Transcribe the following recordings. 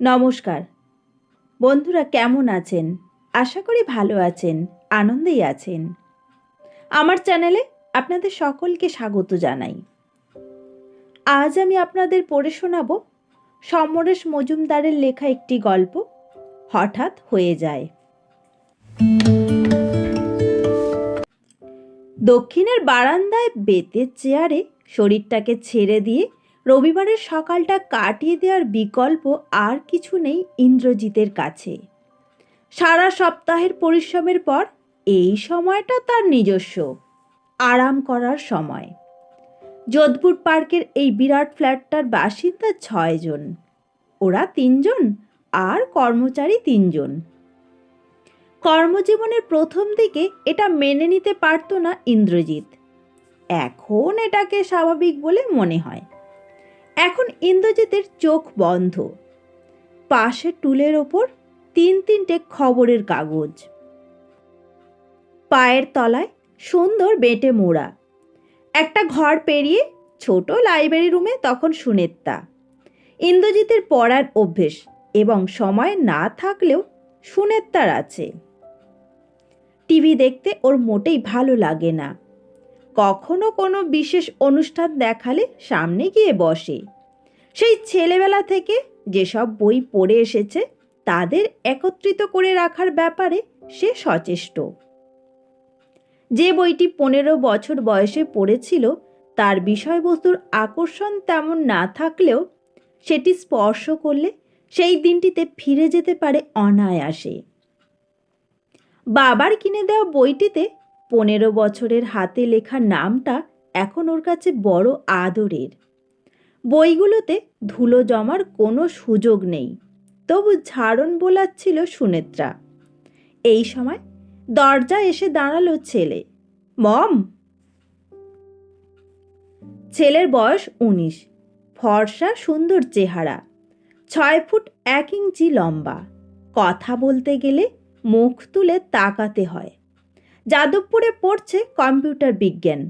নমস্কার বন্ধুরা, কেমন আছেন? আশা করি ভালো আছেন, আনন্দেই আছেন। আমার চ্যানেলে আপনাদের সকলকে স্বাগত জানাই। আজ আমি আপনাদের পড়ে শোনাব সমরেশ মজুমদারের লেখা একটি গল্প, হঠাৎ হয়ে যায়। দক্ষিণের বারান্দায় বেতের চেয়ারে শরীরটাকে ছেড়ে দিয়ে রবিবারের সকালটা কাটিয়ে দেওয়ার বিকল্প আর কিছু নেই ইন্দ্রজিতের কাছে। সারা সপ্তাহের পরিশ্রমের পর এই সময়টা তার নিজস্ব আরাম করার সময়। যোধপুর পার্কের এই বিরাট ফ্ল্যাটটার বাসিন্দা 6 জন। ওরা 3 জন আর কর্মচারী 3 জন। কর্মজীবনের প্রথম দিকে এটা মেনে নিতে পারত না ইন্দ্রজিৎ। এখন এটাকে স্বাভাবিক বলে মনে হয়। এখন ইন্দ্রজিতের চোখ বন্ধ। পাশে টুলের ওপর 3-3টে খবরের কাগজ, পায়ের তলায় সুন্দর বেটে মোড়া। একটা ঘর পেরিয়ে ছোট লাইব্রেরি রুমে তখন সুনেত্রা। ইন্দ্রজিতের পড়ার অভ্যেস এবং সময় না থাকলেও সুনেত্রার আছে। টিভি দেখতে ওর মোটেই ভালো লাগে না। কখনো কোনো বিশেষ অনুষ্ঠান দেখালে সামনে গিয়ে বসে। সেই ছেলেবেলা থেকে যেসব বই পড়ে এসেছে তাদের একত্রিত করে রাখার ব্যাপারে সে সচেষ্ট। যে বইটি 15 বছর বয়সে পড়েছিল তার বিষয়বস্তুর আকর্ষণ তেমন না থাকলেও সেটি স্পর্শ করলে সেই দিনটিতে ফিরে যেতে পারে অনায়াসে। বাবার কিনে দেওয়া বইটিতে 15 বছরের হাতে লেখা নামটা এখন ওর কাছে বড় আদরের। বইগুলোতে ধুলো জমার কোনো সুযোগ নেই, তবু ঝাড়ন বোলাচ্ছিল সুনেত্রা। এই সময় দরজা এসে দাঁড়ালো ছেলে। মম। ছেলের বয়স 19, ফর্সা সুন্দর চেহারা, 6 ফুট 1 ইঞ্চি লম্বা। কথা বলতে গেলে মুখ তুলে তাকাতে হয়। যাদবপুরে পড়ছে কম্পিউটার বিজ্ঞান।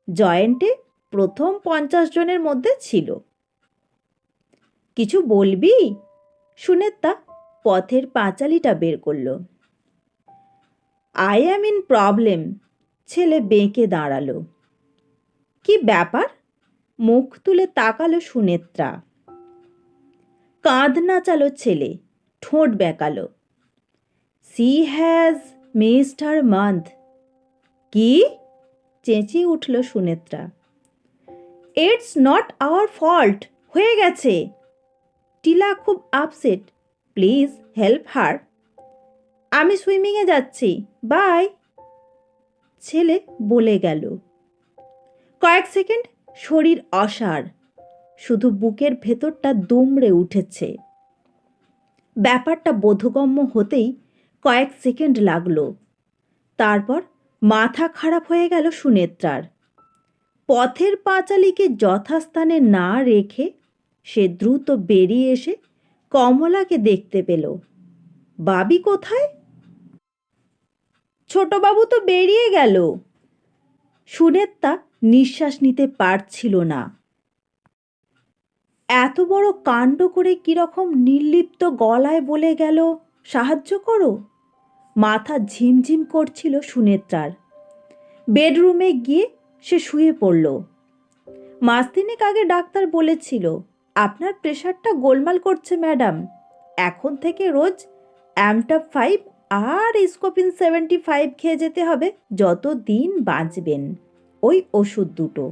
জয়েন্টে প্রথম 50 জনের মধ্যে ছিল। কিছু বলবি? সুনেত্রা পথের পাঁচালিটা বের করল। I am in problem. ছেলে বেঁকে দাঁড়ালো। কি ব্যাপার? মুখ তুলে তাকালো সুনেত্রা। কাঁধ নাচালো ছেলে, ঠোঁট বেঁকালো। She has missed her month. কি? চেঁচিয়ে উঠল Sunetra. It's not our fault. হয়ে গেছে। টিলা খুব আপসেট। প্লিজ হেল্প হার। আমি সুইমিংয়ে যাচ্ছি, বাই। ছেলে বলে গেল। কয়েক সেকেন্ড শরীর অসাড়, শুধু বুকের ভেতরটা দুমড়ে উঠেছে। ব্যাপারটা বোধগম্য হতেই কয়েক সেকেন্ড লাগলো। তারপর মাথা খারাপ হয়ে গেল সুনেত্রার। পথের পাঁচালীকে যথাস্থানে না রেখে সে দ্রুত বেরিয়ে এসে কমলাকে দেখতে পেল। বাবি কোথায়? ছোটবাবু তো বেরিয়ে গেল। সুনেত্রা নিঃশ্বাস নিতে পারছিল না। এত বড় কাণ্ড করে কিরকম নির্লিপ্ত গলায় বলে গেল, সাহায্য করো। মাথা ঝিমঝিম করছিল সুনেত্রার। বেডরুমে গিয়ে সে শুয়ে পড়ল। মাস 3 আগে ডাক্তার বলেছিল, আপনার প্রেশারটা গোলমাল করছে ম্যাডাম। এখন থেকে রোজ অ্যামটাপ 5 আর স্কোপিন 75 খেয়ে যেতে হবে যত দিন বাঁচবেন। ওই ওষুধ দুটো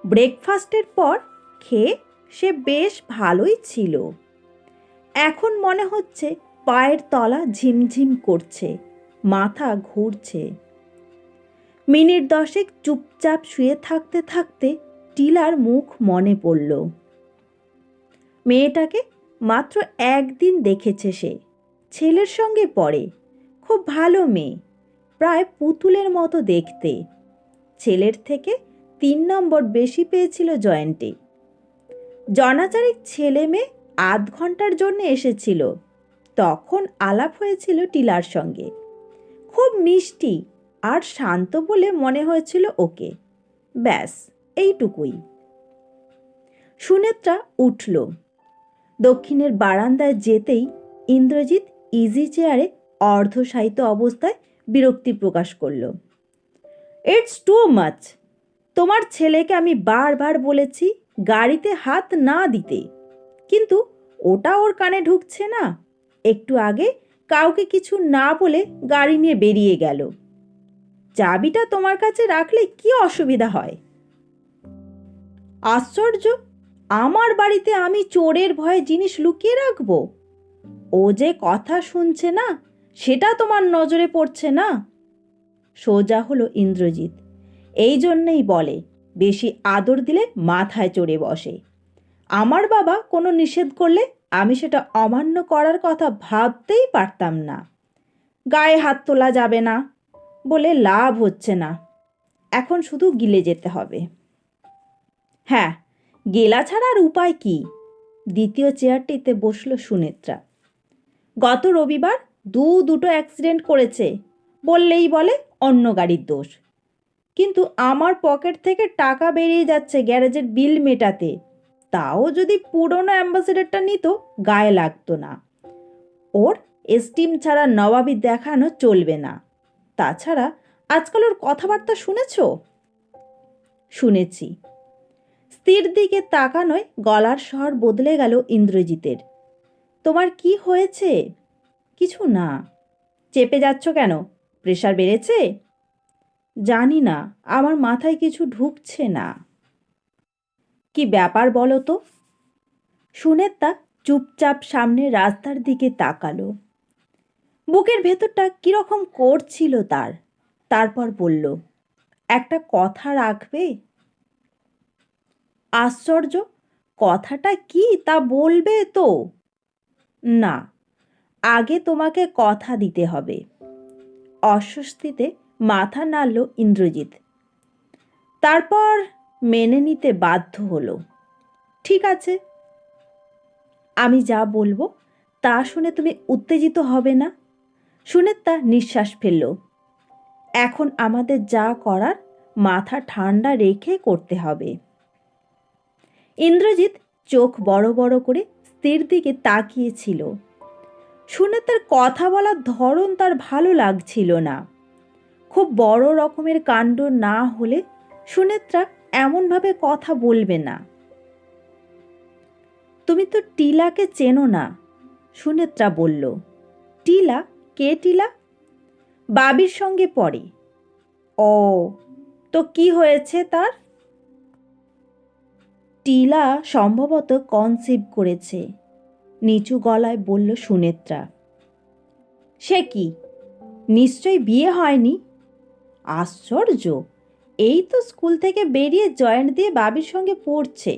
ব্রেকফাস্টের পর খেয়ে সে বেশ ভালোই ছিল। এখন মনে হচ্ছে পায়ের তলা ঝিমঝিম করছে, মাথা ঘুরছে। মিনিট 10 চুপচাপ শুয়ে থাকতে থাকতে টিলার মুখ মনে পড়ল। মেয়েটাকে মাত্র 1 দিন দেখেছে সে। ছেলের সঙ্গে পড়ে, খুব ভালো মেয়ে, প্রায় পুতুলের মতো দেখতে। ছেলের থেকে 3 নম্বর বেশি পেয়েছিল জয়েন্টে। জনাচারিক ছেলে মেয়ে আধ ঘন্টার জন্য এসেছিল। তখন আলাপ হয়েছিল টিলার সঙ্গে। খুব মিষ্টি আর শান্ত বলে মনে হয়েছিল ওকে। ব্যাস এইটুকুই। সুনেত্রা উঠল। দক্ষিণের বারান্দায় যেতেই ইন্দ্রজিৎ ইজি চেয়ারে অর্ধশায়িত অবস্থায় বিরক্তি প্রকাশ করল। It's too much. তোমার ছেলেকে আমি বারবার বলেছি গাড়িতে হাত না দিতে, কিন্তু ওটা ওর কানে ঢুকছে না। একটু আগে কাউকে কিছু না বলে গাড়ি নিয়ে বেরিয়ে গেল। চাবিটা তোমার কাছে রাখলে কি অসুবিধা হয়? আশ্চর্য, আমার বাড়িতে আমি চোরের ভয়ে জিনিস লুকিয়ে রাখবো? ও যে কথা শুনছে না সেটা তোমার নজরে পড়ছে না? সোজা হলো ইন্দ্রজিৎ। এই জন্যেই বলে বেশি আদর দিলে মাথায় চড়ে বসে। আমার বাবা কোনো নিষেধ করলে আমি সেটা অমান্য করার কথা ভাবতেই পারতাম না। গায়ে হাত তোলা যাবে না বলে লাভ হচ্ছে না, এখন শুধু গিলে যেতে হবে। হ্যাঁ, গেলা ছাড়া আর উপায় কি? দ্বিতীয় চেয়ারটিতে বসল সুনেত্রা। গত রবিবার দুটো অ্যাক্সিডেন্ট করেছে বললেই বলে অন্য গাড়ির দোষ, কিন্তু আমার পকেট থেকে টাকা বেরিয়ে যাচ্ছে গ্যারেজের বিল মেটাতে। তাও যদি পুরনো অ্যাম্বাসেডরটা নিত গায়ে লাগতো না। ওর এস্টিম ছাড়া নবাবি দেখানো চলবে না। তাছাড়া আজকাল ওর কথাবার্তা শুনেছ? শুনেছি। স্থির দিকে তাকানোয় গলার স্বর বদলে গেল ইন্দ্রজিতের। তোমার কি হয়েছে? কিছু না। চেপে যাচ্ছ কেন? প্রেশার বেড়েছে? জানি না, আমার মাথায় কিছু ঢুকছে না। কি ব্যাপার বলো তো? সুনেত্রা চুপচাপ সামনে রাস্তার দিকে তাকালো। বুকের ভেতরটা কিরকম করছিল তার। তারপর বলল, একটা কথা রাখবে? আশ্চর্য, কথাটা কি তা বলবে তো? না, আগে তোমাকে কথা দিতে হবে। অস্বস্তিতে মাথা নাড়ল ইন্দ্রজিৎ। তারপর মেনে নিতে বাধ্য হলো। ঠিক আছে, আমি যা বলবো তা শুনে তুমি উত্তেজিত হবে না? সুনেত্রা নিঃশ্বাস ফেলল। এখন আমাদের যা করার মাথা ঠান্ডা রেখে করতে হবে। ইন্দ্রজিৎ চোখ বড় বড় করে স্থির দিকে তাকিয়েছিল। সুনেত্রার কথা বলার ধরন তার ভালো লাগছিল না। খুব বড় রকমের কাণ্ড না হলে সুনেত্রা এমনভাবে কথা বলবে না। তুমি তো টিলাকে চেনো না, সুনেত্রা বলল। টিলা? কে টিলা? বাবির সঙ্গে পড়ে। ও, তো কি হয়েছে তার? টিলা সম্ভবত কনসিভ করেছে, নিচু গলায় বলল সুনেত্রা। সে কি, নিশ্চয়ই বিয়ে হয়নি? আশ্চর্য, এই তো স্কুল থেকে বেরিয়ে জয়েন্ট দিয়ে বাবির সঙ্গে পড়ছে।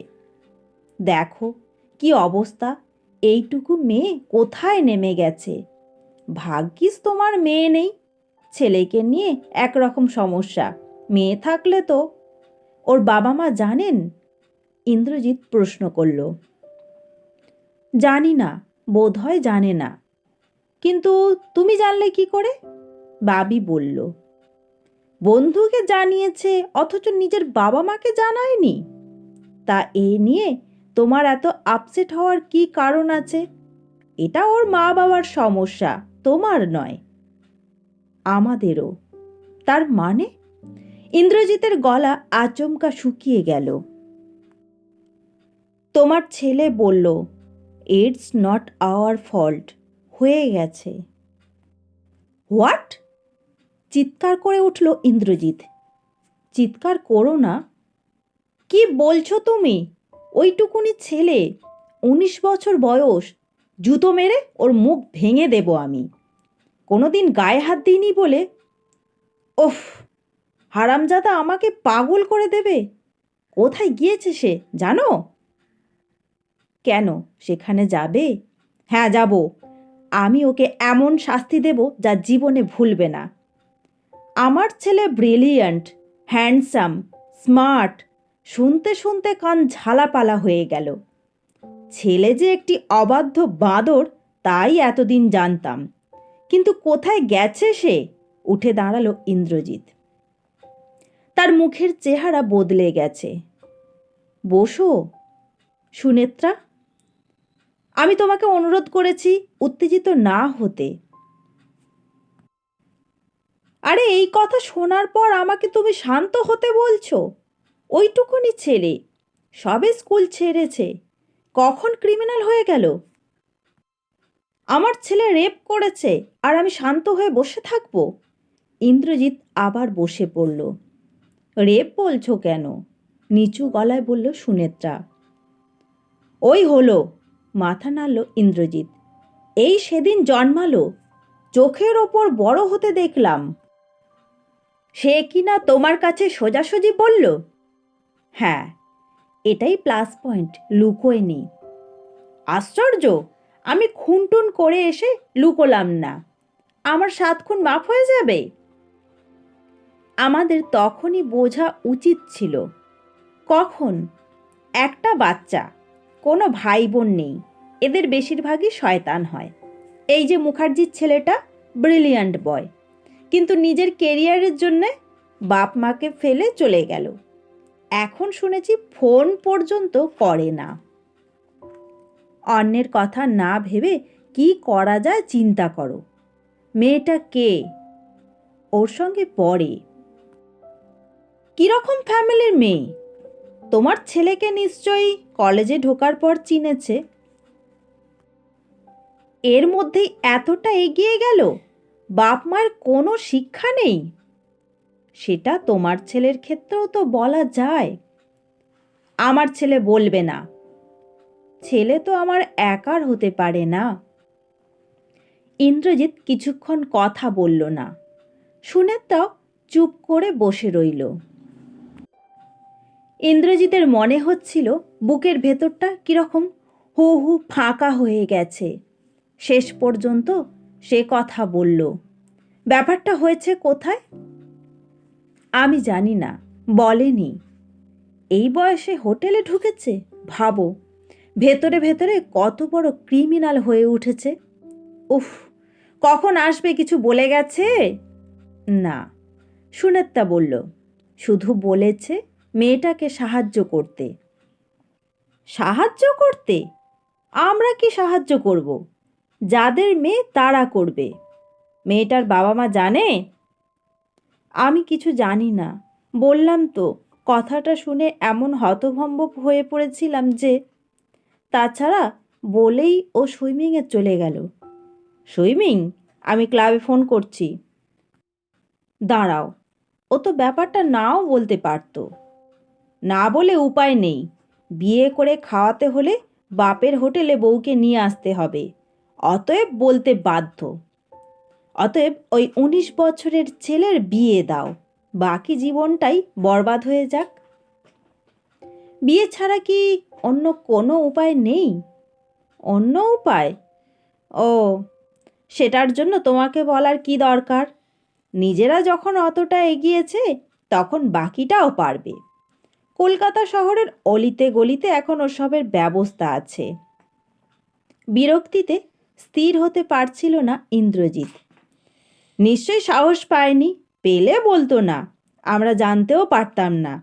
দেখো কি অবস্থা, এইটুকু মেয়ে কোথায় নেমে গেছে। ভাগ্যিস তোমার মেয়ে নেই। ছেলেকে নিয়ে একরকম সমস্যা, মেয়ে থাকলে তো। ওর বাবা মা জানেন? ইন্দ্রজিৎ প্রশ্ন করল। জানি না, বোধহয় জানে না। কিন্তু তুমি জানলে কি করে? বাবি বলল। বন্ধুকে জানিয়েছে অথচ নিজের বাবা মাকে জানায়নি। তা এ নিয়ে তোমার এত আপসেট হওয়ার কি কারণ আছে? এটা ওর মা বাবার সমস্যা, তোমার নয়। আমাদেরও। তার মানে? ইন্দ্রজিতের গলা আচমকা শুকিয়ে গেল। তোমার ছেলে বলল, ইটস নট আওয়ার ফল্ট, হয়ে গেছে। হোয়াট? চিৎকার করে উঠল ইন্দ্রজিৎ। চিৎকার করো না। কি বলছো তুমি? ওইটুকুনি ছেলে, 19 বছর বয়স, জুতো মেরে ওর মুখ ভেঙে দেব আমি। কোনোদিন গায়ে হাত দিইনি বলে। ওফ, হারামজাদা আমাকে পাগল করে দেবে। কোথায় গিয়েছে সে জানো? কেন, সেখানে যাবে? হ্যাঁ, যাব। আমি ওকে এমন শাস্তি দেব যা জীবনে ভুলবে না। আমার ছেলে ব্রিলিয়ান্ট, হ্যান্ডসাম, স্মার্ট। শুনতে শুনতে কান ঝালাপালা হয়ে গেল। ছেলে যে একটি অবাধ্য বাঁদর তাই এতদিন জানতাম, কিন্তু কোথায় গেছে সে? উঠে দাঁড়ালো ইন্দ্রজিৎ। তার মুখের চেহারা বদলে গেছে। বসো। সুনেত্রা। আমি তোমাকে অনুরোধ করেছি উত্তেজিত না হতে। আরে এই কথা শোনার পর আমাকে তুমি শান্ত হতে বলছো? ওইটুকুনি ছেলে, সবে স্কুল ছেড়েছে, কখন ক্রিমিনাল হয়ে গেল? আমার ছেলে রেপ করেছে আর আমি শান্ত হয়ে বসে থাকবো? ইন্দ্রজিৎ আবার বসে পড়ল। রেপ বলছো কেন? নিচু গলায় বলল সুনেত্রা। ওই হলো, মাথা নাড়ল ইন্দ্রজিৎ। এই সেদিন জন্মালো, চোখের ওপর বড় হতে দেখলাম। সে কিনা তোমার কাছে সোজাসুজি বলল? হ্যাঁ, এটাই প্লাস পয়েন্ট, লুকোয় নি। আশ্চর্য, আমি খুনটুন করে এসে লুকোলাম না। আমার 7 খুন মাফ হয়ে যাবে? আমাদের তখনই বোঝা উচিত ছিল। কখন? একটা বাচ্চা, কোনো ভাই বোন নেই, এদের বেশিরভাগই শয়তান হয়। এই যে মুখার্জির ছেলেটা ব্রিলিয়ান্ট বয়, কিন্তু নিজের কেরিয়ারের জন্যে বাপ মাকে ফেলে চলে গেল। এখন শুনেছি ফোন পর্যন্ত করে না। অন্যের কথা না ভেবে কি করা যায় চিন্তা করো। মেয়েটা কে? ওর সঙ্গে পড়ে। কিরকম ফ্যামিলির মেয়ে? তোমার ছেলেকে নিশ্চয়ই কলেজে ঢোকার পর চিনেছে। এর মধ্যেই এতটা এগিয়ে গেল, বাপ মায়ের কোনো শিক্ষা নেই। সেটা তোমার ছেলের ক্ষেত্রেও তো বলা যায়। আমার ছেলে বলবে না। ছেলে তো আমার একার হতে পারে না। ইন্দ্রজিৎ কিছুক্ষণ কথা বলল না। সুনেত্রাও চুপ করে বসে রইল। ইন্দ্রজিতের মনে হচ্ছিল বুকের ভেতরটা কিরকম হু হু ফাঁকা হয়ে গেছে। শেষ পর্যন্ত সে কথা বলল। ব্যাপারটা হয়েছে কোথায়? আমি জানি না, বলেনি। এই বয়সে হোটেলে ঢুকেছে, ভাবো। ভেতরে ভেতরে কত বড় ক্রিমিনাল হয়ে উঠেছে। উফ, কখন আসবে কিছু বলে গেছে? না, সুনেত্রা বলল। শুধু বলেছে মেয়েটাকে সাহায্য করতে। সাহায্য করতে? আমরা কি সাহায্য করব? যাদের মেয়ে তারা করবে। মেয়েটার বাবা মা জানে? আমি কিছু জানি না, বললাম তো। কথাটা শুনে এমন হতভম্ব হয়ে পড়েছিলাম যে। তাছাড়া বলেই ও সুইমিংয়ে চলে গেল। সুইমিং? আমি ক্লাবে ফোন করছি। দাঁড়াও, ও তো ব্যাপারটা নাও বলতে পারত। না বলে উপায় নেই। বিয়ে করে খাওয়াতে হলে বাপের হোটেলে বউকে নিয়ে আসতে হবে, অতএব বলতে বাধ্য। অতএব ওই 19 বছরের ছেলের বিয়ে দাও, বাকি জীবনটাই বরবাদ হয়ে যাক। বিয়ে ছাড়া কি অন্য কোনো উপায় নেই? অন্য উপায়? ও, সেটার জন্য তোমাকে বলার কি দরকার? নিজেরা যখন অতটা এগিয়েছে, তখন বাকিটাও পারবে। কলকাতা শহরের অলিতে গলিতে এখন ওসবের ব্যবস্থা আছে। বিরক্তিতে স্থির হতে পারছিল না ইন্দ্রজিৎ। নিশ্চয়ই সাহস পায়নি, পেলে বলতো না, আমরা জানতেও পারতাম না।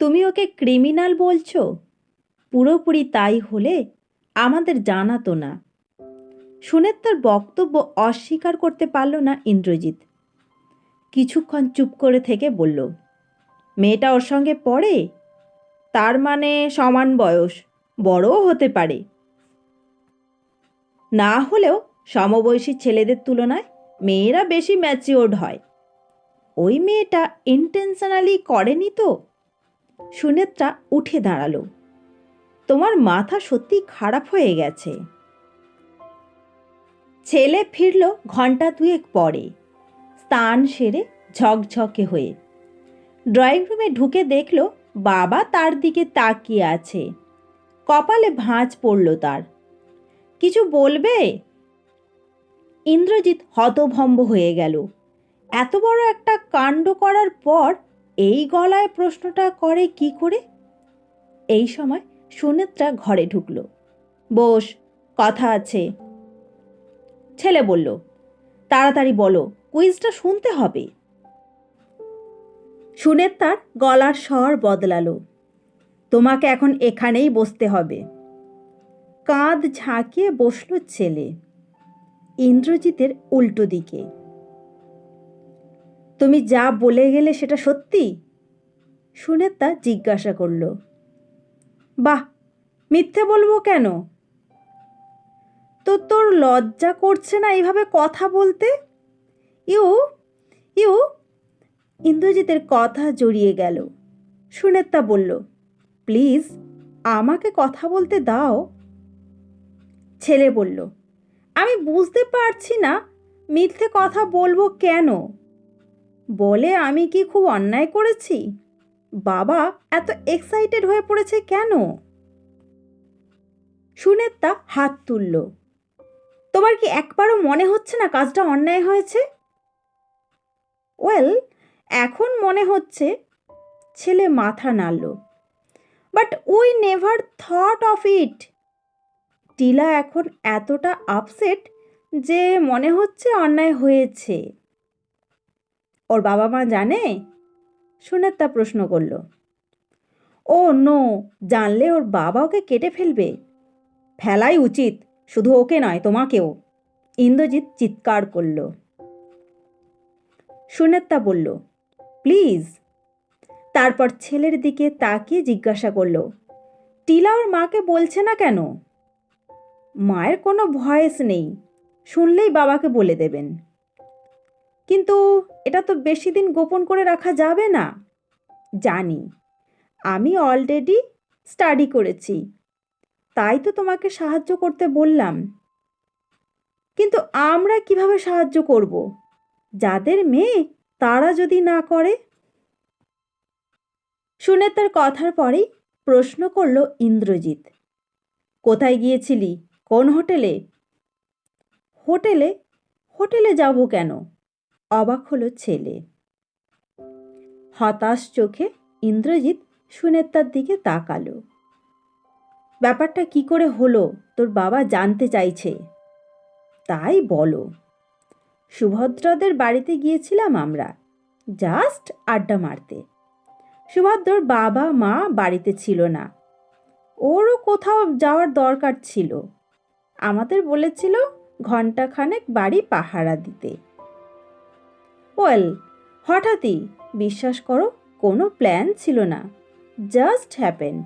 তুমি ওকে ক্রিমিনাল বলছো? পুরোপুরি তাই হলে আমাদের জানাতো না। সুনেত্রার বক্তব্য অস্বীকার করতে পারল না ইন্দ্রজিৎ। কিছুক্ষণ চুপ করে থেকে বলল, মেয়েটা ওর সঙ্গে পড়ে? তার মানে সমান বয়স, বড়ও হতে পারে। না হলেও সমবয়সী ছেলেদের তুলনায় মেয়েরা বেশি ম্যাচিওর্ড হয়। ওই মেয়েটা ইন্টেনশনালি করেনি তো? সুনেত্রা উঠে দাঁড়ালো। তোমার মাথা সত্যি খারাপ হয়ে গেছে। ছেলে ফিরল ঘন্টা 2 পরে, স্নান সেরে ঝকঝকে হয়ে। ড্রয়িং রুমে ঢুকে দেখল বাবা তার দিকে তাকিয়ে আছে। কপালে ভাঁজ পড়ল তার। কিছু বলবে? ইন্দ্রজিৎ হতভম্ব হয়ে গেল। এত বড় একটা কাণ্ড করার পর এই গলায় প্রশ্নটা করে কি করে? এই সময় সুনেত্রা ঘরে ঢুকল। বস, কথা আছে। ছেলে বলল, তাড়াতাড়ি বলো, কুইজটা শুনতে হবে। সুনেত্রার গলার স্বর বদলালো। তোমাকে এখন এখানেই বসতে হবে। কাঁধ ঝাঁকিয়ে বসল ছেলে ইন্দ্রজিতের উল্টো দিকে। তুমি যা বলে গেলে সেটা সত্যি? সুনেত্রা জিজ্ঞাসা করল। বাহ, মিথ্যে বলবো কেন? তো তোর লজ্জা করছে না এইভাবে কথা বলতে? ইউ ইউ ইন্দ্রজিতের কথা জড়িয়ে গেল। সুনেত্রা বলল, প্লিজ আমাকে কথা বলতে দাও। ছেলে বলল, আমি বুঝতে পারছি না মিথ্যে কথা বলবো কেন। বলে আমি কি খুব অন্যায় করেছি? বাবা এত এক্সাইটেড হয়ে পড়েছে কেন? সুনেত্রা হাত তুলল। তোমার কি একবারও মনে হচ্ছে না কাজটা অন্যায় হয়েছে? ওয়েল, এখন মনে হচ্ছে। ছেলে মাথা নাড়ল। But we never thought of it. টিলা এখন এতটা আপসেট যে মনে হচ্ছে অন্যায় হয়েছে। ওর বাবা মা জানে? সুনেত্রা প্রশ্ন করল। ও নো, জানলে ওর বাবা ওকে কেটে ফেলবে। ফেলাই উচিত, শুধু ওকে নয় তোমাকেও, ইন্দ্রজিৎ চিৎকার করল। সুনেত্রা বলল, প্লিজ। তারপর ছেলের দিকে তাকিয়ে জিজ্ঞাসা করল, টিলা ওর মাকে বলছে না কেন? মায়ের কোনো ভয়েস নেই, শুনলেই বাবাকে বলে দেবেন। কিন্তু এটা তো বেশি দিন গোপন করে রাখা যাবে না। জানি, আমি অলরেডি স্টাডি করেছি, তাই তো তোমাকে সাহায্য করতে বললাম। কিন্তু আমরা কিভাবে সাহায্য করব? যাদের মেয়ে তারা যদি না করে? সুনেত্রার কথার পরেই প্রশ্ন করল ইন্দ্রজিৎ, কোথায় গিয়েছিলি? কোন হোটেলে? হোটেলে? হোটেলে যাব কেন? অবাক হলো ছেলে। হতাশ চোখে ইন্দ্রজিৎ সুনেত্রার দিকে তাকালো। ব্যাপারটা কি করে হলো তোর বাবা জানতে চাইছে, তাই বলো। সুভদ্রাদের বাড়িতে গিয়েছিলাম আমরা, জাস্ট আড্ডা মারতে। সুভদ্রার বাবা মা বাড়িতে ছিল না, ওরও কোথাও যাওয়ার দরকার ছিল। আমাদের বলেছিল ঘণ্টাখানেক বাড়ি পাহারা দিতে। ওয়েল, হঠাৎই, বিশ্বাস করো কোনো প্ল্যান ছিল না, জাস্ট হ্যাপেন্ড।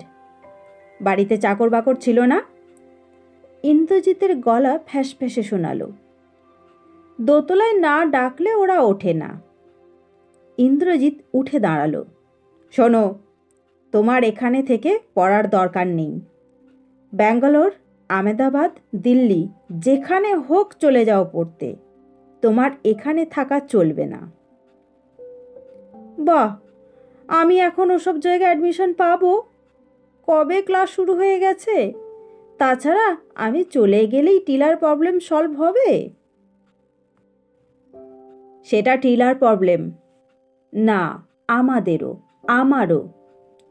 বাড়িতে চাকর বাকর ছিল না? ইন্দ্রজিতের গলা ফ্যাসফ্যাসে শোনালো। দোতলায় না ডাকলে ওরা ওঠে না। ইন্দ্রজিৎ উঠে দাঁড়ালো। শোনো, তোমার এখানে থেকে পড়ার দরকার নেই। ব্যাঙ্গালোর, আহমেদাবাদ, দিল্লি, যেখানে হোক চলে যাও পড়তে। তোমার এখানে থাকা চলবে না। বাহ, আমি এখন ওসব জায়গায় অ্যাডমিশন পাবো? কবে ক্লাস শুরু হয়ে গেছে? তাছাড়া আমি চলে গেলেই টিলার প্রবলেম সলভ হবে? সেটা টিলার প্রবলেম না, আমারও।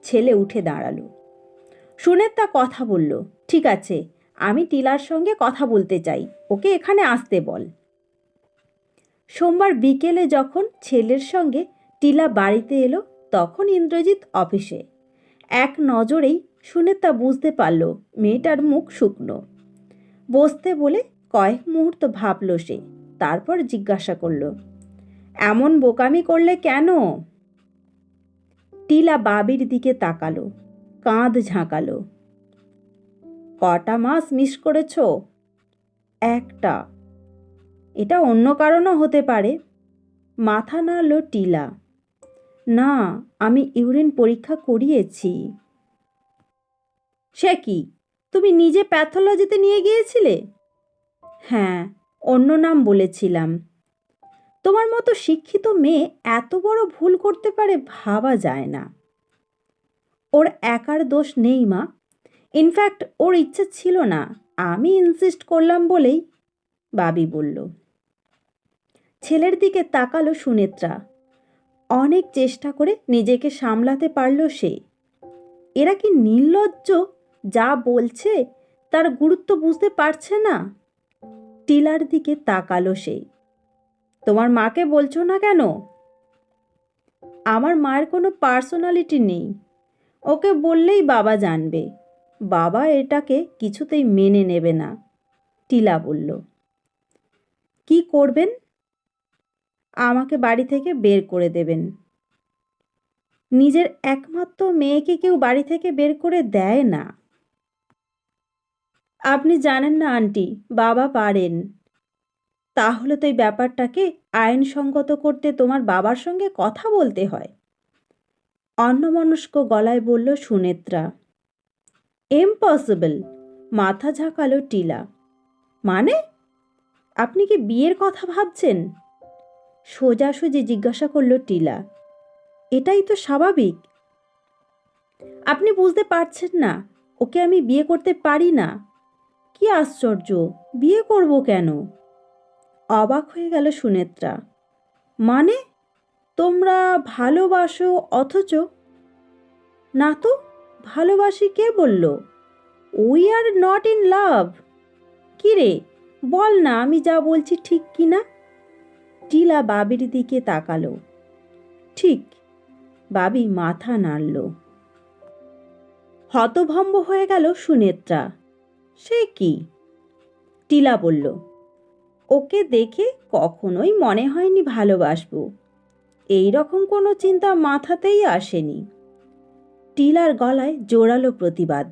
ছেলে উঠে দাঁড়ালো। সুনেত্রা কথা বলল, ঠিক আছে, আমি টিলার সঙ্গে কথা বলতে চাই, ওকে এখানে আসতে বল। সোমবার বিকেলে যখন ছেলের সঙ্গে টিলা বাড়িতে এলো তখন ইন্দ্রজিৎ অফিসে। এক নজরেই সুনেত্রা বুঝতে পারল মেয়েটার মুখ শুকনো। বসতে বলে কয়েক মুহূর্ত ভাবল সে, তারপর জিজ্ঞাসা করল, এমন বোকামি করলে কেন? টিলা বাবির দিকে তাকালো, কাঁধ ঝাঁকালো। কটা মাস মিস করেছ? একটা। এটা অন্য কারণও হতে পারে। মাথা নাড়ল টিলা। না, আমি ইউরিন পরীক্ষা করিয়েছি। সে কি, তুমি নিজে প্যাথোলজিতে নিয়ে গিয়েছিলে? হ্যাঁ, অন্য নাম বলেছিলাম। তোমার মতো শিক্ষিত মেয়ে এত বড় ভুল করতে পারে ভাবা যায় না। ওর একার দোষ নেই মা, ইনফ্যাক্ট ওর ইচ্ছে ছিল না, আমি ইনসিস্ট করলাম বলেই। বাবি বলল। ছেলের দিকে তাকালো সুনেত্রা। অনেক চেষ্টা করে নিজেকে সামলাতে পারল সে। এরা কি নির্লজ্জ, যা বলছে তার গুরুত্ব বুঝতে পারছে না? টিলার দিকে তাকালো সে। তোমার মাকে বলছো না কেন? আমার মায়ের কোনো পার্সোনালিটি নেই, ওকে বললেই বাবা জানবে। বাবা এটাকে কিছুতেই মেনে নেবে না। টিলা বলল। কি করবেন? আমাকে বাড়ি থেকে বের করে দেবেন। নিজের একমাত্র মেয়েকে কেউ বাড়ি থেকে বের করে দেয় না। আপনি জানেন না আন্টি, বাবা পারেন। তাহলে তো এই ব্যাপারটাকে আইনসঙ্গত করতে তোমার বাবার সঙ্গে কথা বলতে হয়। অন্যমনস্ক গলায় বলল সুনেত্রা। ইম্পসিবল, মাথা ঝাঁকালো টিলা। মানে? আপনি কি বিয়ের কথা ভাবছেন? সোজাসুজি জিজ্ঞাসা করল টিলা। এটাই তো স্বাভাবিক। আপনি বুঝতে পারছেন না, ওকে আমি বিয়ে করতে পারি না। কি আশ্চর্য, বিয়ে করব কেন? অবাক হয়ে গেল সুনেত্রা। মানে তোমরা ভালোবাসো অথচ? না তো, ভালোবাসি কে বলল? We are not in love. কি রে, বল না আমি যা বলছি ঠিক কি না? টিলা বাবির দিকে তাকালো। ঠিক। বাবি মাথা নাড়ল। হতভম্ব হয়ে গেল সুনেত্রা। সে কি? টিলা বলল, ওকে দেখে কখনোই মনে হয়নি ভালোবাসবো। এই রকম কোনো চিন্তা মাথাতেই আসেনি। টিলার গলায় জোরালো প্রতিবাদ।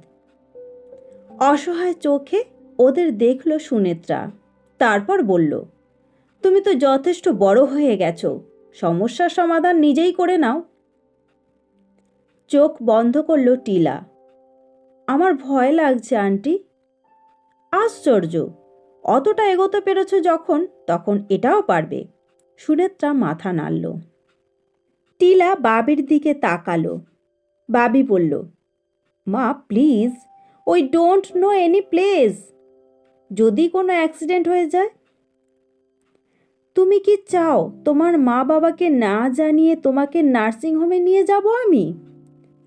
অসহায় চোখে ওদের দেখল সুনেত্রা। তারপর বলল, তুমি তো যথেষ্ট বড় হয়ে গেছো, সমস্যার সমাধান নিজেই করে নাও। চোখ বন্ধ করল টিলা। আমার ভয় লাগছে আন্টি। আশ্চর্য, অতটা এগোতে পেরেছ যখন, তখন এটাও পারবে। সুনেত্রা মাথা নাড়ল। টিলা বাবির দিকে তাকালো। বাবি বলল, মা please, we don't know any place. যদি কোনো অ্যাক্সিডেন্ট হয়ে যায়? তুমি কি চাও তোমার মা বাবাকে না জানিয়ে তোমাকে নার্সিংহোমে নিয়ে যাব আমি?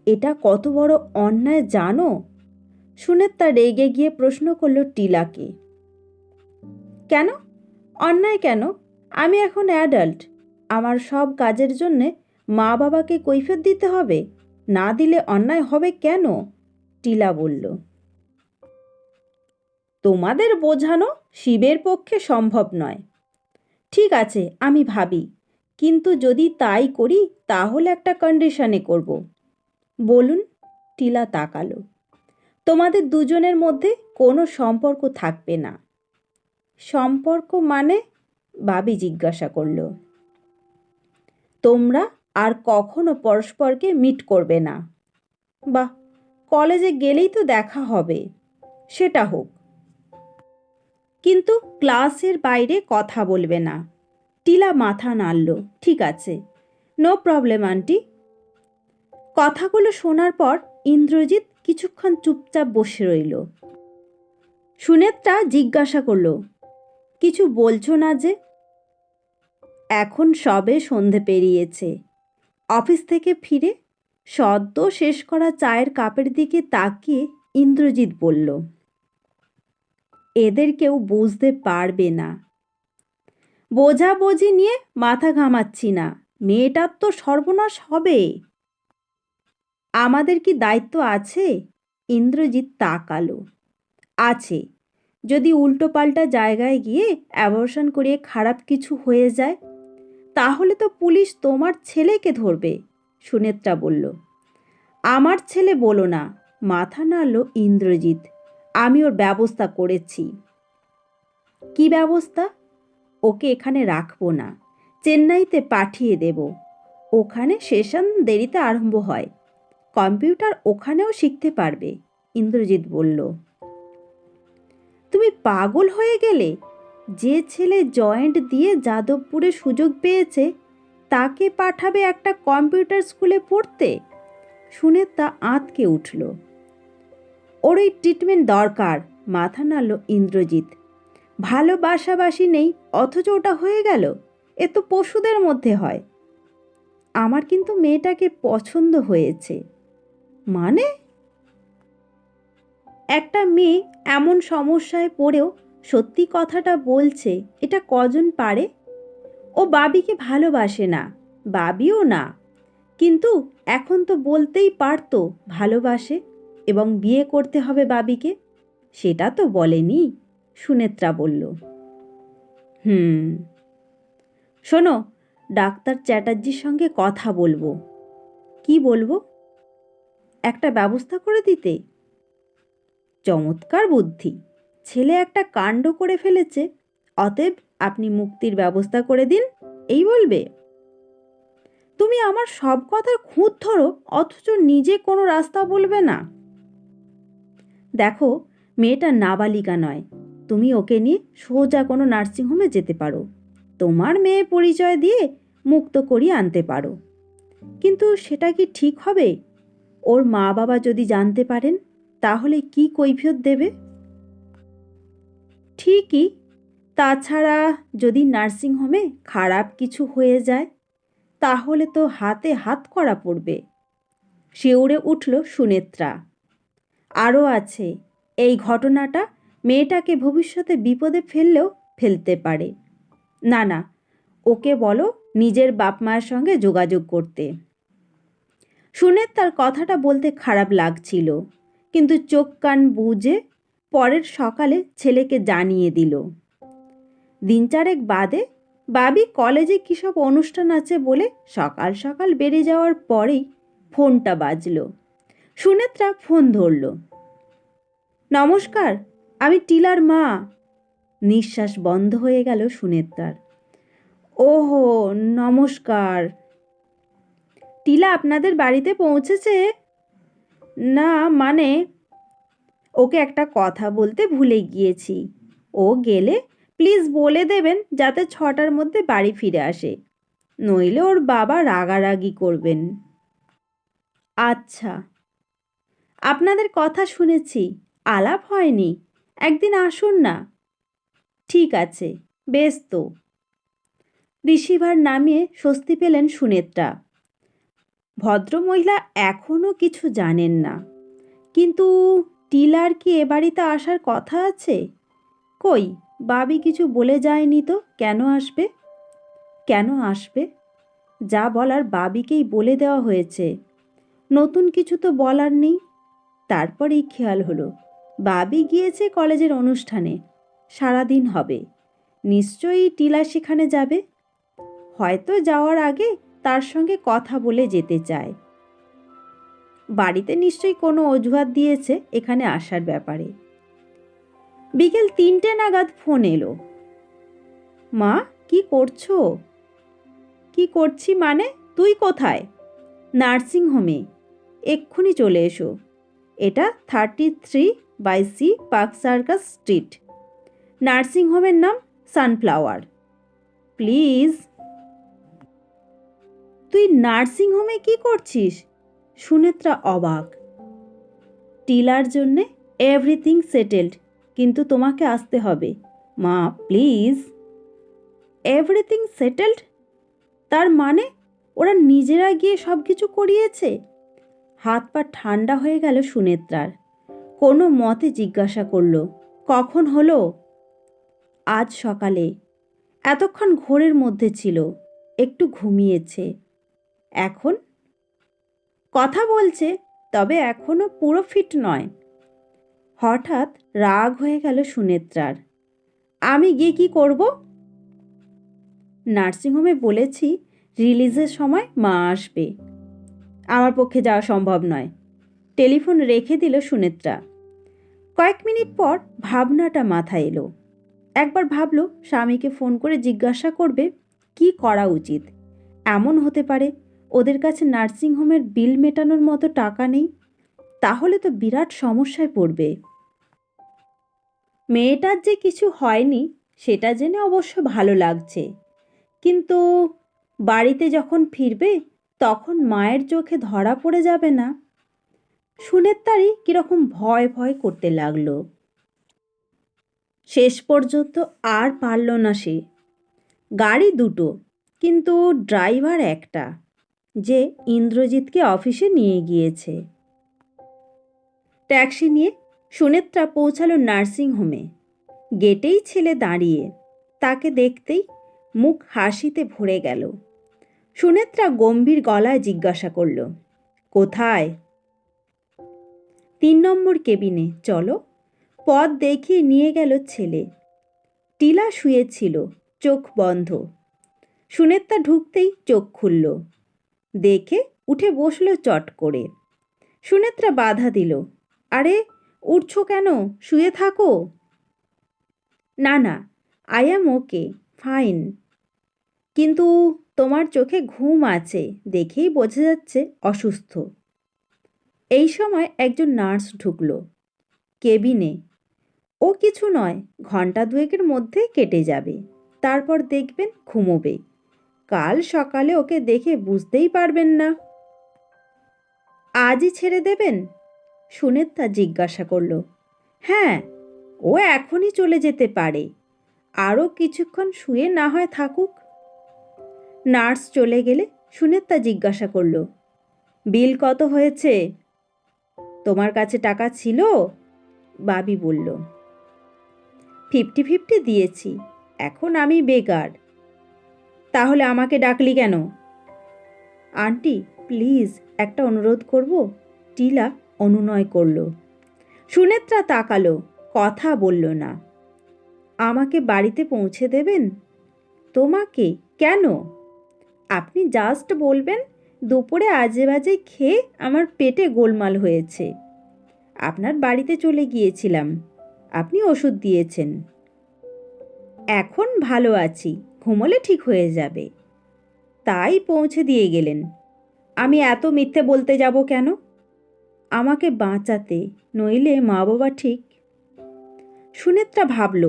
এটা কত বড় অন্যায় জানো? সুনেত্রা রেগে গিয়ে প্রশ্ন করল টিলাকে। কেন অন্যায় কেন? আমি এখন অ্যাডাল্ট। আমার সব কাজের জন্যে মা বাবাকে কৈফিয়ত দিতে হবে? না দিলে অন্যায় হবে কেন? টিলা বলল। তোমাদের বোঝানো শিবের পক্ষে সম্ভব নয়। ঠিক আছে, আমি ভাবি, কিন্তু যদি তাই করি তাহলে একটা কন্ডিশনে করব। বলুন। টিলা তাকালো। তোমাদের দুজনের মধ্যে কোনো সম্পর্ক থাকবে না। সম্পর্ক মানে? বাবি জিজ্ঞাসা করল। তোমরা আর কখনো পরস্পরকে মিট করবে না। বাহ, কলেজে গেলেই তো দেখা হবে। সেটা হোক, কিন্তু ক্লাসের বাইরে কথা বলবে না। টিলা মাথা নাড়ল। ঠিক আছে, নো প্রবলেম আন্টি। কথাগুলো শোনার পর ইন্দ্রজিৎ কিছুক্ষণ চুপচাপ বসে রইল। সুনেত্রা জিজ্ঞাসা করল, কিছু বলছো না যে? এখন সবে সন্ধে পেরিয়েছে। অফিস থেকে ফিরে সদ্য শেষ করা চায়ের কাপের দিকে তাকিয়ে ইন্দ্রজিৎ বলল, এদের কেউ বুঝতে পারবে না। বোঝাবুঝি নিয়ে মাথা ঘামাচ্ছি না, মেয়েটার তো সর্বনাশ হবে। আমাদের কি দায়িত্ব আছে? ইন্দ্রজিৎ তাকালো। আছে। যদি উল্টোপাল্টা জায়গায় গিয়ে অ্যাবর্শন করিয়ে খারাপ কিছু হয়ে যায়, তাহলে তো পুলিশ তোমার ছেলেকে ধরবে। সুনেত্রা বলল। আমার ছেলে বলো না, মাথা নাড়ল ইন্দ্রজিৎ। আমি ওর ব্যবস্থা করেছি। কি ব্যবস্থা? ওকে এখানে রাখবো না, চেন্নাইতে পাঠিয়ে দেব। ওখানে সেশন দেরিতে আরম্ভ হয়, কম্পিউটার ওখানেও শিখতে পারবে। ইন্দ্রজিৎ বলল। তুমি পাগল হয়ে গেলে? যে ছেলে জয়েন্ট দিয়ে যাদবপুরে সুযোগ পেয়েছে তাকে পাঠাবে একটা কম্পিউটার স্কুলে পড়তে? সুনেত্রা আঁতকে উঠল। ওর এই ট্রিটমেন্ট দরকার। মাথা নাড়ল ইন্দ্রজিৎ। ভালোবাসাবাসি নেই অথচ ওটা হয়ে গেল? এ তো পশুদের মধ্যে হয়। আমার কিন্তু মেয়েটাকে পছন্দ হয়েছে। মানে? একটা মেয়ে এমন সমস্যায় পড়েও সত্যি কথাটা বলছে, এটা কজন পারে? ও বাবিকে ভালোবাসে না, বাবিও না, কিন্তু এখন তো বলতেই পারতো ভালোবাসে। এবং বিয়ে করতে হবে বাবিকে, সেটা তো বলেনি, সুনেত্রা বলল। শোনো, ডাক্তার চ্যাটার্জির সঙ্গে কথা বলবো। কি বলবো? একটা ব্যবস্থা করে দিতে। চমৎকার বুদ্ধি। ছেলে একটা কাণ্ড করে ফেলেছে, অতএব আপনি মুক্তির ব্যবস্থা করে দিন, এই বলবে? তুমি আমার সব কথার খুঁত ধরো, অথচ নিজে কোনো রাস্তা বলবে না। দেখো, মেয়েটা নাবালিকা নয়, তুমি ওকে নিয়ে সোজা কোনো নার্সিংহোমে যেতে পারো, তোমার মেয়ে পরিচয় দিয়ে মুক্ত করিয়ে আনতে পারো। কিন্তু সেটা কি ঠিক হবে? ওর মা বাবা যদি জানতে পারেন, তাহলে কি কৈফিয়ত দেবে? ঠিকই, তাছাড়া যদি নার্সিংহোমে খারাপ কিছু হয়ে যায়, তাহলে তো হাতে হাত করা পড়বে। শিউরে উঠল সুনেত্রা। আরও আছে, এই ঘটনাটা মেয়েটাকে ভবিষ্যতে বিপদে ফেলতে পারে। না না, ওকে বলো নিজের বাপ মায়ের সঙ্গে যোগাযোগ করতে। সুনেত্রার কথাটা বলতে খারাপ লাগছিল, কিন্তু চোখ কান বুজে পরের সকালে ছেলেকে জানিয়ে দিল। দিন চারেক বাদে বাবি কলেজে কী সব অনুষ্ঠান আছে বলে সকাল সকাল বেরিয়ে যাওয়ার পরেই ফোনটা বাজল। সুনেত্রা ফোন ধরল। নমস্কার, আমি টিলার মা। নিঃশ্বাস বন্ধ হয়ে গেল সুনেত্রার। ওহো, নমস্কার। টিলা আপনাদের বাড়িতে পৌঁছেছে? না, মানে ওকে একটা কথা বলতে ভুলে গিয়েছি। ও গেলে প্লিজ বলে দেবেন যাতে 6টার মধ্যে বাড়ি ফিরে আসে, নইলে ওর বাবা রাগারাগি করবেন। আচ্ছা, আপনাদের কথা শুনেছি, আলাপ হয়নি, একদিন আসুন না। ঠিক আছে, বেশ তো। রিসিভার নামিয়ে স্বস্তি পেলেন সুনেত্রা। ভদ্রমহিলা এখনও কিছু জানেন না, কিন্তু টিলার কি এ বাড়িতে আসার কথা আছে? কই, বাবি কিছু বলে যায়নি তো। কেন আসবে? কেন আসবে? যা বলার বাবিকেই বলে দেওয়া হয়েছে, নতুন কিছু তো বলার নেই। তারপরেই খেয়াল হলো, বাবি গিয়েছে কলেজের অনুষ্ঠানে, সারাদিন হবে, নিশ্চয়ই টিলা সেখানে যাবে। হয়তো যাওয়ার আগে তার সঙ্গে কথা বলে যেতে চায়। বাড়িতে নিশ্চয়ই কোনো অজুহাত দিয়েছে এখানে আসার ব্যাপারে। বিকেল 3টে নাগাদ ফোন এলো। মা, কি করছো? কি করছি মানে? তুই কোথায়? নার্সিংহোমে, এক্ষুনি চলে এসো। এটা 33/C পার্ক সার্কাস স্ট্রিট। নার্সিংহোমের নাম সানফ্লাওয়ার। প্লিজ। তুই নার্সিংহোমে কি করছিস? সুনেত্রা অবাক। টিলার জন্যে এভরিথিং সেটেলড, কিন্তু তোমাকে আসতে হবে। মা, প্লিজ। Everything settled? তার মানে ওরা নিজেরা গিয়ে সব কিছু করিয়েছে? হাত পা ঠান্ডা হয়ে গেল সুনেত্রার। কোনো মতে জিজ্ঞাসা করল, কখন হলো? আজ সকালে। এতক্ষণ ঘোরের মধ্যে ছিল, একটু ঘুমিয়েছে। এখন কথা বলছে, তবে এখনো পুরো ফিট নয়। হঠাৎ রাগ হয়ে গেল সুনেত্রার। আমি গিয়ে কি করব? নার্সিংহোমে বলেছি রিলিজের সময় মা আসবে। আমার পক্ষে যাওয়া সম্ভব নয়। টেলিফোন রেখে দিল সুনেত্রা। কয়েক মিনিট পর ভাবনাটা মাথায় এলো। একবার ভাবল স্বামীকে ফোন করে জিজ্ঞাসা করবে কি করা উচিত। এমন হতে পারে ওদের কাছে নার্সিংহোমের বিল মেটানোর মতো টাকা নেই, তাহলে তো বিরাট সমস্যায় পড়বে। মেয়েটার যে কিছু হয়নি সেটা জেনে অবশ্য ভালো লাগছে, কিন্তু বাড়িতে যখন ফিরবে তখন মায়ের চোখে ধরা পড়ে যাবে না? সুনেত্রারই কীরকম ভয় ভয় করতে লাগলো। শেষ পর্যন্ত আর পারল না সে। গাড়ি দুটো, কিন্তু ড্রাইভার একটা, যে ইন্দ্রজিৎকে অফিসে নিয়ে গিয়েছে। ট্যাক্সি নিয়ে সুনেত্রা পৌঁছালো নার্সিংহোমে। গেটেই ছেলে দাঁড়িয়ে, তাকে দেখতেই মুখ হাসিতে ভরে গেল। সুনেত্রা গম্ভীর গলায় জিজ্ঞাসা করল, কোথায়? 3 নম্বর কেবিনে চলো। পথ দেখিয়ে নিয়ে গেল ছেলে। টিলা শুয়েছিল, চোখ বন্ধ। সুনেত্রা ঢুকতেই চোখ খুলল, দেখে উঠে বসল চট করে। সুনেত্রা বাধা দিল, আরে উঠছো কেন, শুয়ে থাকো। না না, আই অ্যাম ওকে, ফাইন। কিন্তু তোমার চোখে ঘুম আছে, দেখেই বোঝা যাচ্ছে অসুস্থ। এই সময় একজন নার্স ঢুকল কেবিনে। ও কিছু নয়, ঘন্টা 2-এর মধ্যে কেটে যাবে, তারপর দেখবেন ঘুমোবে। কাল সকালে ওকে দেখে বুঝতেই পারবেন না। আজই ছেড়ে দেবেন? সুনেত্রা জিজ্ঞাসা করল। হ্যাঁ, ও এখনই চলে যেতে পারে, আরও কিছুক্ষণ শুয়ে না হয় থাকুক। নার্স চলে গেলে সুনেত্রা জিজ্ঞাসা করল, বিল কত হয়েছে? তোমার কাছে টাকা ছিল? বাবি বলল, 50-50 দিয়েছি, এখন আমি বেকার। তাহলে আমাকে ডাকলি কেন? আন্টি প্লিজ, একটা অনুরোধ করব। টিলা অনুনয় করল। সুনেত্রা তাকালো, কথা বলল না। আমাকে বাড়িতে পৌঁছে দেবেন? তোমাকে? কেন? আপনি জাস্ট বলবেন দুপুরে আজে বাজে খেয়ে আমার পেটে গোলমাল হয়েছে। আপনার বাড়িতে চলে গিয়েছিলাম, আপনি ওষুধ দিয়েছেন। এখন ভালো আছি, ঘুমোলে ঠিক হয়ে যাবে, তাই পৌঁছে দিয়ে গেলেন। আমি এত মিথ্যে বলতে যাব কেন? আমাকে বাঁচাতে, নইলে মা বাবা ঠিক। সুনেত্রা ভাবল,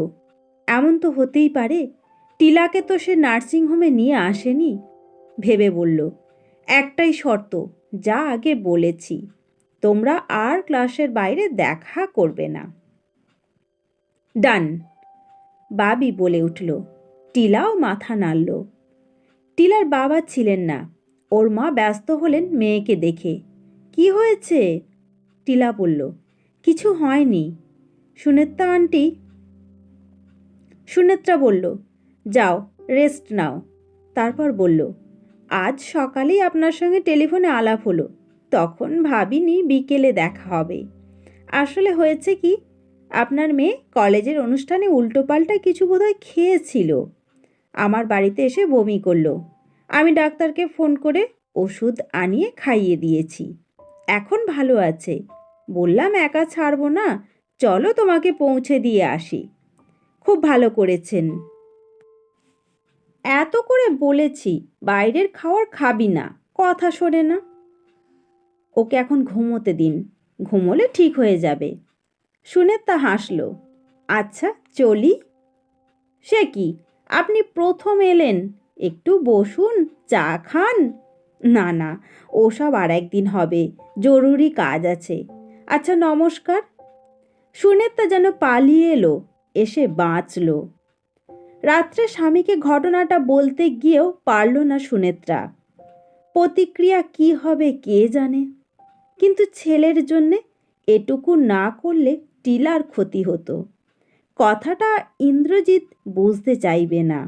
এমন তো হতেই পারে, টিলাকে তো সে নার্সিংহোমে নিয়ে আসেনি। ভেবে বলল, একটাই শর্ত, যা আগে বলেছি, তোমরা আর ক্লাসের বাইরে দেখা করবে না। ডান, বাবি বলে উঠল। টিলাও মাথা নাড়ল। টিলার বাবা ছিলেন না, ওর মা ব্যস্ত হলেন মেয়েকে দেখে। কি হয়েছে? টিলা বলল, কিছু হয়নি। সুনেত্রা বলল, যাও রেস্ট নাও। তারপর বলল, আজ সকালেই আপনার সঙ্গে টেলিফোনে আলাপ হলো, তখন ভাবিনি বিকেলে দেখা হবে। আসলে হয়েছে কি, আপনার মেয়ে কলেজের অনুষ্ঠানে উল্টোপাল্টা কিছু বোধহয় খেয়েছিল, আমার বাড়িতে এসে বমি করলো। আমি ডাক্তারকে ফোন করে ওষুধ আনিয়ে খাইয়ে দিয়েছি, এখন ভালো আছে। বললাম একা ছাড়বো না, চলো তোমাকে পৌঁছে দিয়ে আসি। খুব ভালো করেছেন। এত করে বলেছি বাইরের খাবার খাবি না, কথা শোনে না। ওকে এখন ঘুমোতে দিন, ঘুমোলে ঠিক হয়ে যাবে। সুনেত্রা হাসল। আচ্ছা চলি। সে কি, আপনি প্রথম এলেন, একটু বসুন, চা খান। না না, ওসব আর একদিন হবে, জরুরি কাজ আছে। আচ্ছা নমস্কার। সুনেত্রা যেন পালিয়ে এলো, এসে বাঁচল। রাত্রে স্বামীকে ঘটনাটা বলতে গিয়েও পারল না সুনেত্রা। প্রতিক্রিয়া কি হবে কে জানে, কিন্তু ছেলের জন্যে এটুকু না করলে টিলার ক্ষতি হতো। কথাটা ইন্দ্রজিৎ বুঝতে চাইবে না।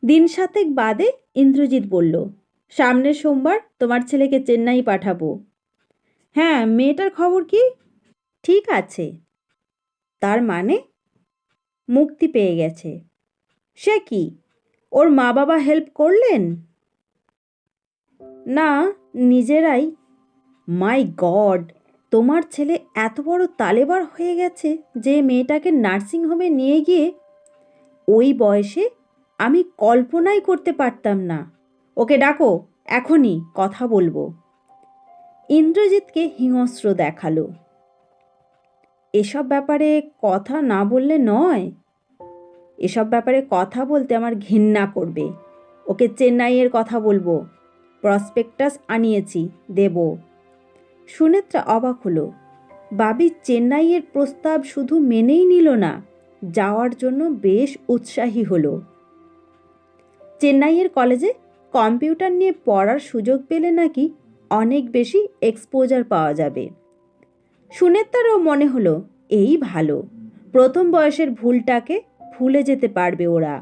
7 দিন বাদে ইন্দ্রজিৎ বলল, সামনের সোমবার তোমার ছেলেকে চেন্নাই পাঠাবো। হ্যাঁ, মেয়েটার খবর কি? ঠিক আছে। তার মানে মুক্তি পেয়ে গেছে? সে কি, ওর মা বাবা হেল্প করলেন? না, নিজেরাই। মাই গড, তোমার ছেলে এত বড় তালেবার হয়ে গেছে যে মেয়েটাকে নার্সিংহোমে নিয়ে গিয়ে, ওই বয়সে আমি কল্পনাই করতে পারতাম না। ওকে ডাকো, এখনই কথা বলবো। ইন্দ্রজিৎকে হিংস্র দেখালো। এসব ব্যাপারে কথা না বললে নয়। এসব ব্যাপারে কথা বলতে আমার ঘৃণা করবে। ওকে চেন্নাইয়ের কথা বলবো, প্রসপেক্টাস আনিয়েছি, দেব। সুনেত্রা অবাক হলো। বাবি চেন্নাইয়ের প্রস্তাব শুধু মেনেই নিল না, যাওয়ার জন্য বেশ উৎসাহী হলো। চেন্নাইয়ের কলেজে কম্পিউটার নিয়ে পড়ার সুযোগ পেলে নাকি অনেক বেশি এক্সপোজার পাওয়া যাবে। সুনেত্রারও মনে হলো এই ভালো, প্রথম বয়সের ভুলটাকে ভুলে যেতে পারবে ওরা।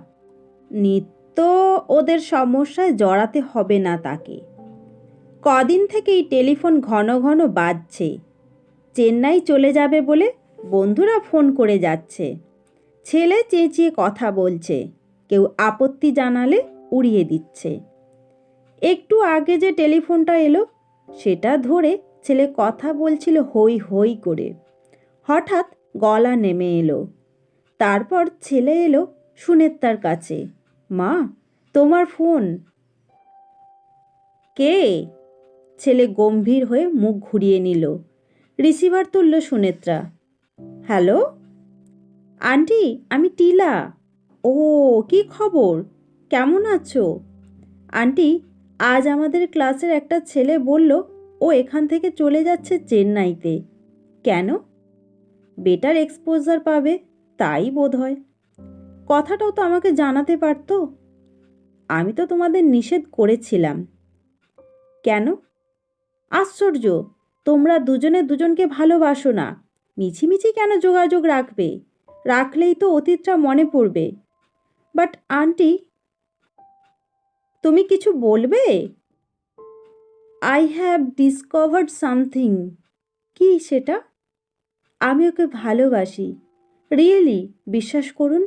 নিত্য ওদের সমস্যায় জড়াতে হবে না তাকে। কদিন থেকেই টেলিফোন ঘন ঘন বাজছে, চেন্নাই চলে যাবে বলে বন্ধুরা ফোন করে যাচ্ছে। ছেলে চেঁচিয়ে কথা বলছে, কেউ আপত্তি জানালে উড়িয়ে দিচ্ছে। একটু আগে যে টেলিফোনটা এলো সেটা ধরে ছেলে কথা বলছিল হই হই করে। হঠাৎ গলা নেমে এলো। তারপর ছেলে এলো সুনেত্রার কাছে। মা, তোমার ফোন। কে? ছেলে গম্ভীর হয়ে মুখ ঘুরিয়ে নিল। রিসিভার তুলল সুনেত্রা। হ্যালো আন্টি, আমি টিলা। ও, কি খবর, কেমন আছো? আন্টি, আজ আমাদের ক্লাসের একটা ছেলে বলল ও এখান থেকে চলে যাচ্ছে চেন্নাইতে। কেন? বেটার এক্সপোজার পাবে, তাই বোধ হয়। কথাটাও তো আমাকে জানাতে পারতো। আমি তো তোমাদের নিষেধ করেছিলাম। কেন? আশ্চর্য, তোমরা দুজনে দুজনকে ভালোবাসো না, মিছিমিছি কেন যোগাযোগ রাখবে? রাখলেই তো অতীতটা মনে পড়বে। বাট আন্টি, তুমি কিছু বলবে? I have discovered something. কি সেটা? আমি ওকে ভালোবাসি, রিয়েলি, বিশ্বাস করুন।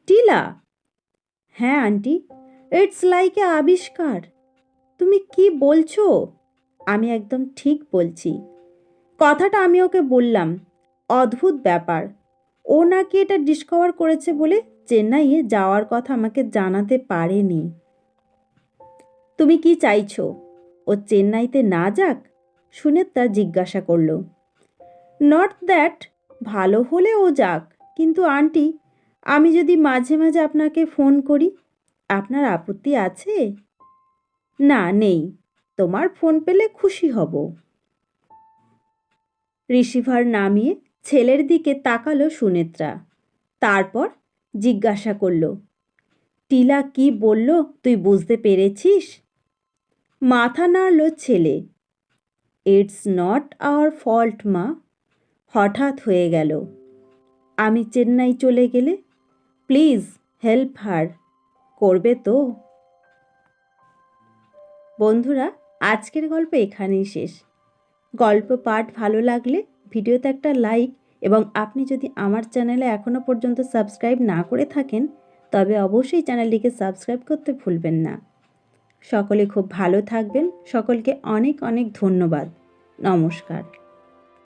টিলা? হ্যাঁ আন্টি, ইটস লাইক এ আবিষ্কার। তুমি কি বলছো? আমি একদম ঠিক বলছি। কথাটা আমি ওকে বললাম। অদ্ভুত ব্যাপার, ও নাকি এটা ডিসকভার করেছে বলে চেন্নাইয়ে যাওয়ার কথা আমাকে জানাতে পারেনি। তুমি কি চাইছো, ও চেন্নাইতে না যাক? সুনেত্রা জিজ্ঞাসা করল। নট দ্যাট, ভালো হলে ও যাক, কিন্তু আন্টি, আমি যদি মাঝে মাঝে আপনাকে ফোন করি, আপনার আপত্তি আছে? না, নেই। তোমার ফোন পেলে খুশি হব। রিসিভার নামিয়ে ছেলের দিকে তাকালো সুনেত্রা। তারপর জিজ্ঞাসা করল, টিলা কি বলল তুই বুঝতে পেরেছিস? মাথা নাড়ল ছেলে। ইটস নট আওয়ার ফল্ট মা। হঠাৎ হয়ে গেল। আমি চেন্নাই চলে গেলে প্লিজ হেল্প হার, করবে তো? বন্ধুরা, আজকের গল্প এখানেই শেষ। গল্প পাঠ ভালো লাগলে ভিডিওতে একটা লাইক, এবং আপনি যদি আমার চ্যানেলে এখনও পর্যন্ত সাবস্ক্রাইব না করে থাকেন তবে অবশ্যই চ্যানেলটিকে সাবস্ক্রাইব করতে ভুলবেন না। সকলে খুব ভালো থাকবেন। সকলকে অনেক অনেক ধন্যবাদ। নমস্কার।